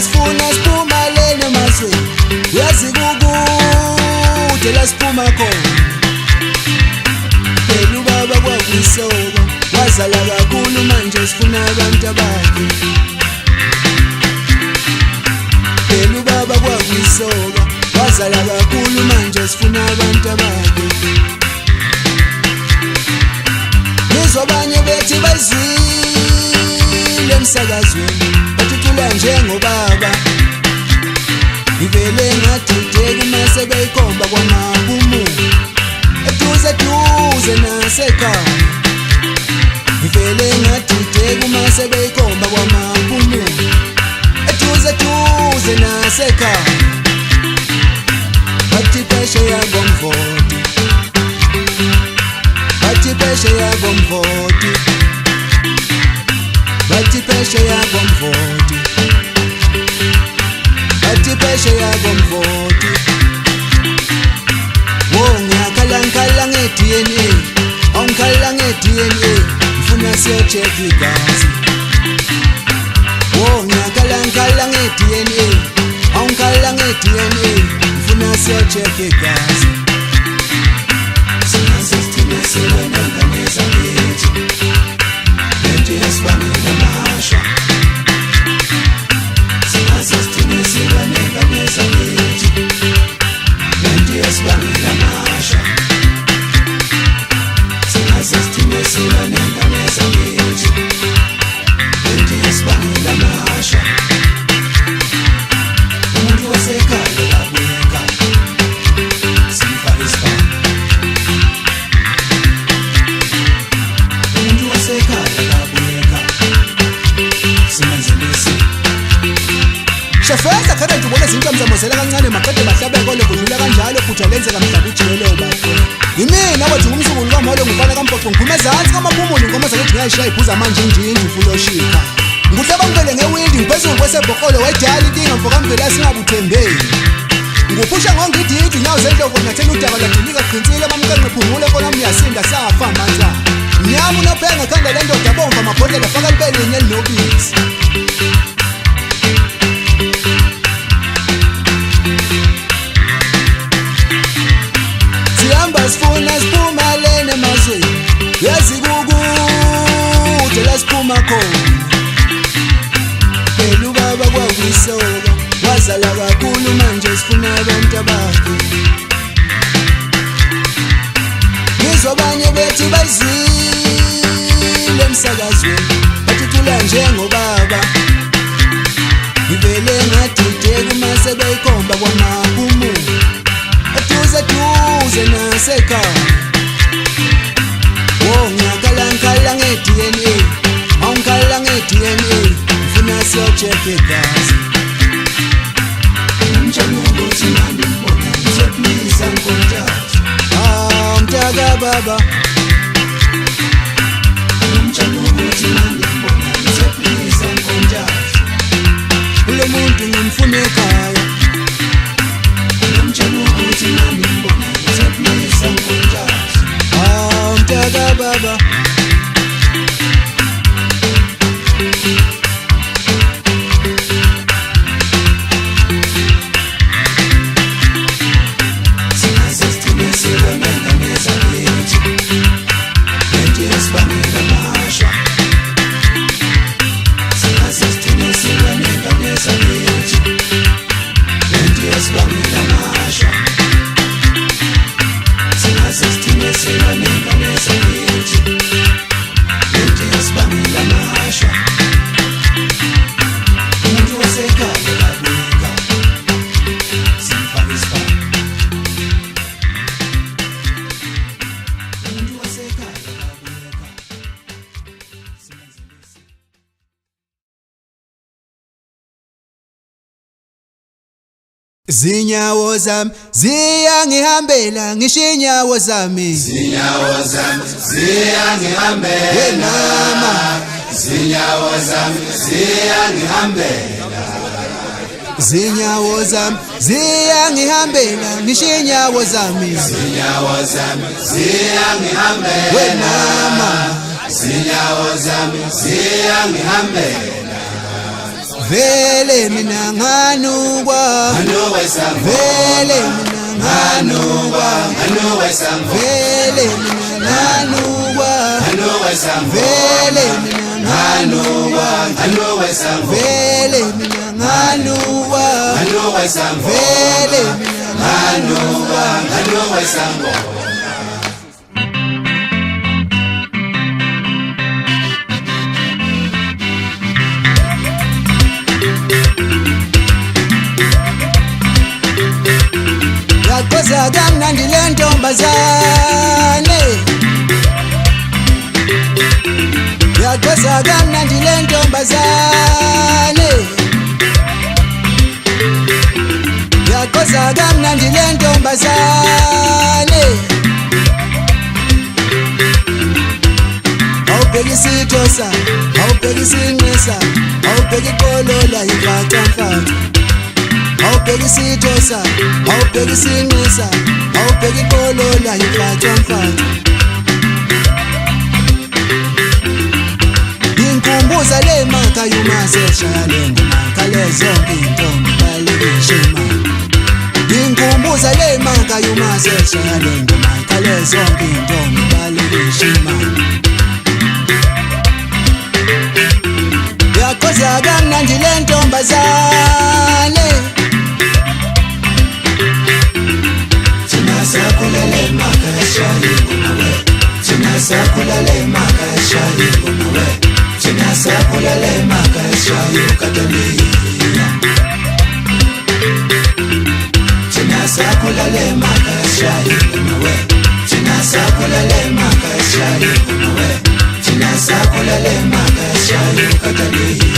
sifuna siphuma lena mazweni yazi kukude la siphuma khona phela ubaba kwakuyisoka wazala kakhulu manje sifuna abantu bakhe phela ubaba kwakuyisoka wazala kakhulu manje sifuna abantu bakhe abanye bethi bazile emsakazweni bathi thula njengobaba ivele ngadideka uma sebeyikhomba kwamabumu eduze nasekhaya ivele ngadideka uma sebeyikhomba kwamabumu eduze nasekhaya bathi phesheya komvoti bathi phesheya komvoti bathi phesheya komvoti bathi phesheya komvoti wo ngiyakhala nge-DNA awungikhala nge-DNA ngifuna siyo-check igazi wo ngiyakhala nge-DNA awungikhala nge-DNA ngifuna siyo-check igazi Shafeza khona nje ubona izinto mzamozela kancane maqede bahlabeke olekudlula kanjalo futhi lenzeka mhlaba ujiyele ubafo yimina wathi ngumsukulu kamholo ngifana kamphoqo ngiphuma ezantsi kamaphumulo inkomo zakuthi ngiyayishaya iphuza manje injinji fuloshika nguhlaba ngivele ngewindi ngiphezulu kwesebhoqolo wayidala inkinga mfoka mvela singabuthembeni nguphusha ngongididi nyawo zendlovu nathela udaba ladilika qhinsile bamqenqe phumule kona miyasinda safa manje nyama unophenga ekhanda lendoda bomva amabhodlela faka libele yenye linobisi sifuna siphuma lena emazweni yazi kukude la siphuma khona phela ubaba kwakuyisoka wazala kakhulu manje sifuna abantu bakhe ngizwa abanye bethi bazile emsakazweni bathi thula njengobaba ivele ngadideka uma sebeyikhomba kwamabumu eduze nasekhaya wo ngiyakhala nge-DNA awungikhala nge-DNA ngifuna siyo-check igazi ukuthi manje mbona ngizoplisa nkontathu mtaka baba ukuthi manje mbona ngizoplisa nkontathu ulo muntu ngimfuna ekhaya ukuthi manje mbona ngizoplisa nkontathu mtaka baba Zinyawo zami ziyangihambela ngisho inyawo zami zinyawo zami ziyangihambela zinyawo zami ziyangihambela zinyawo zami ziyangihambela ngisho inyawo zami zinyawo zami ziyangihambela wenama zinyawo zami ziyangihambela vele mina nganukwa vele mina nganukwa vele mina nganukwa vele mina nganukwa vele mina nganukwa vele mina nganukwa Yakoza kamnandi le ntombazane Yakoza kamnandi le ntombazane Yakoza kamnandi le ntombazane Awubhekisa ithosa awubhekisa inqisa awubheka ikolola imfaca mfaca Awubhekisa ithosa awubhekisa inqisa awubheka ikolola imfaca mfaca Inkumbuza le maka yumaseshaya le ngoma kale zonke intombi balekishe imali Inkumbuza le maka yumaseshaya le ngoma kale zonke intombi balekishe imali Yakoza kamnandi le ntombazane Sakulale makashali kunawe sakulale makashali kunawe sakulale makashali ukataliya sakulale makashali kunawe sakulale makashali kunawe sakulale makashali ukataliya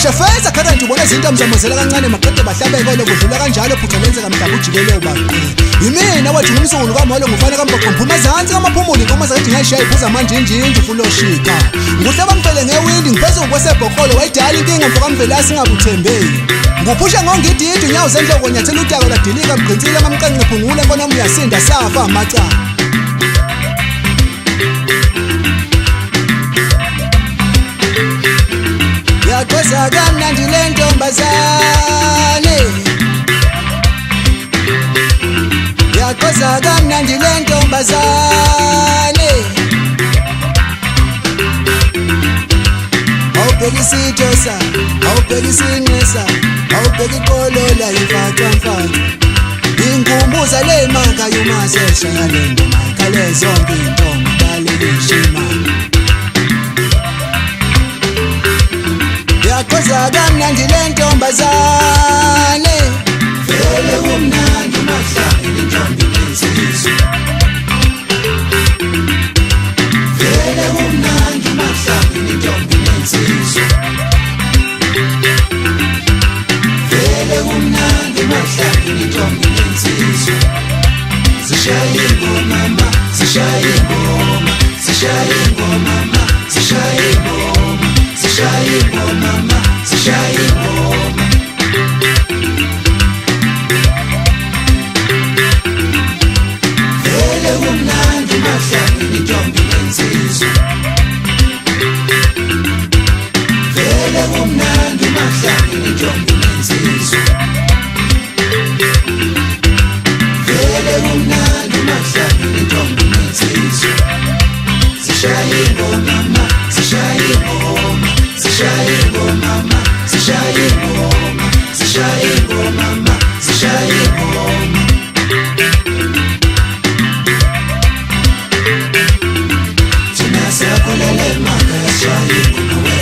Shefeza current ubona izinto mzamozela kancane maqede bahlabeke lokudlula kanjalo phutha lenze kamhlaba ujikele ubaqi Yimina wathi ngumsungulu kamolo ngufana kamboko mphuma ezantsi kamaphumuli ngoma zathi ngayishaya iphuza manje injinji fulo shika Nguhlaba mfele ngewindi ngiphezulu kwesebhokholo wayidala inkinga mfoka mvela singabuthembeki Nguphusha ngongididi unyawo zenhloko nyathela utako ladilika mgqinsile ngamqanqe phungule mbona uyasinda safa amaca Yakoza kamnandi le ntombazane Yakoza kamnandi le ntombazane Awubhekisa ithosa awubhekisa inqisa awubheka ikolola imfaca mfaca Inkumbuza le maka yumaseshaya le ngoma kale zonke intombi balekishe imali Yakoza kamnandi le ntombazane vele kumnandi mahlanga intombi lensizwe vele kumnandi mahlanga intombi lensizwe vele kumnandi mahlanga intombi lensizwe Zishaya ingoma mama zishaya ingoma zishaya ingoma mama zishaya ingoma zishaya ingoma mama zishaya ingoma Vele kumnandi mahlanga intombi lensizwe Vele kumnandi mahlanga intombi lensizwe Vele kumnandi mahlanga intombi lensizwe Zishaya ingoma mama zishaya ingoma zishaya ingoma mama zishaya ingoma zishaya ingoma mama zishaya ingoma Sakulale makashali kunawe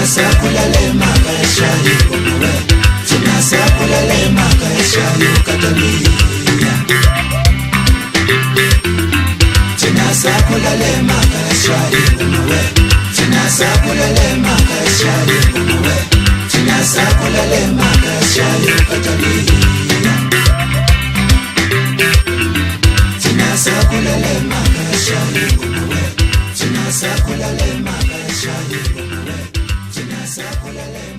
sakulale makashali kunawe sakulale makashali ukataliya sakulale makashali kunawe sakulale makashali kunawe sakulale makashali ukataliya sakulale makashali kunawe sakulale makashali kunawe sakulale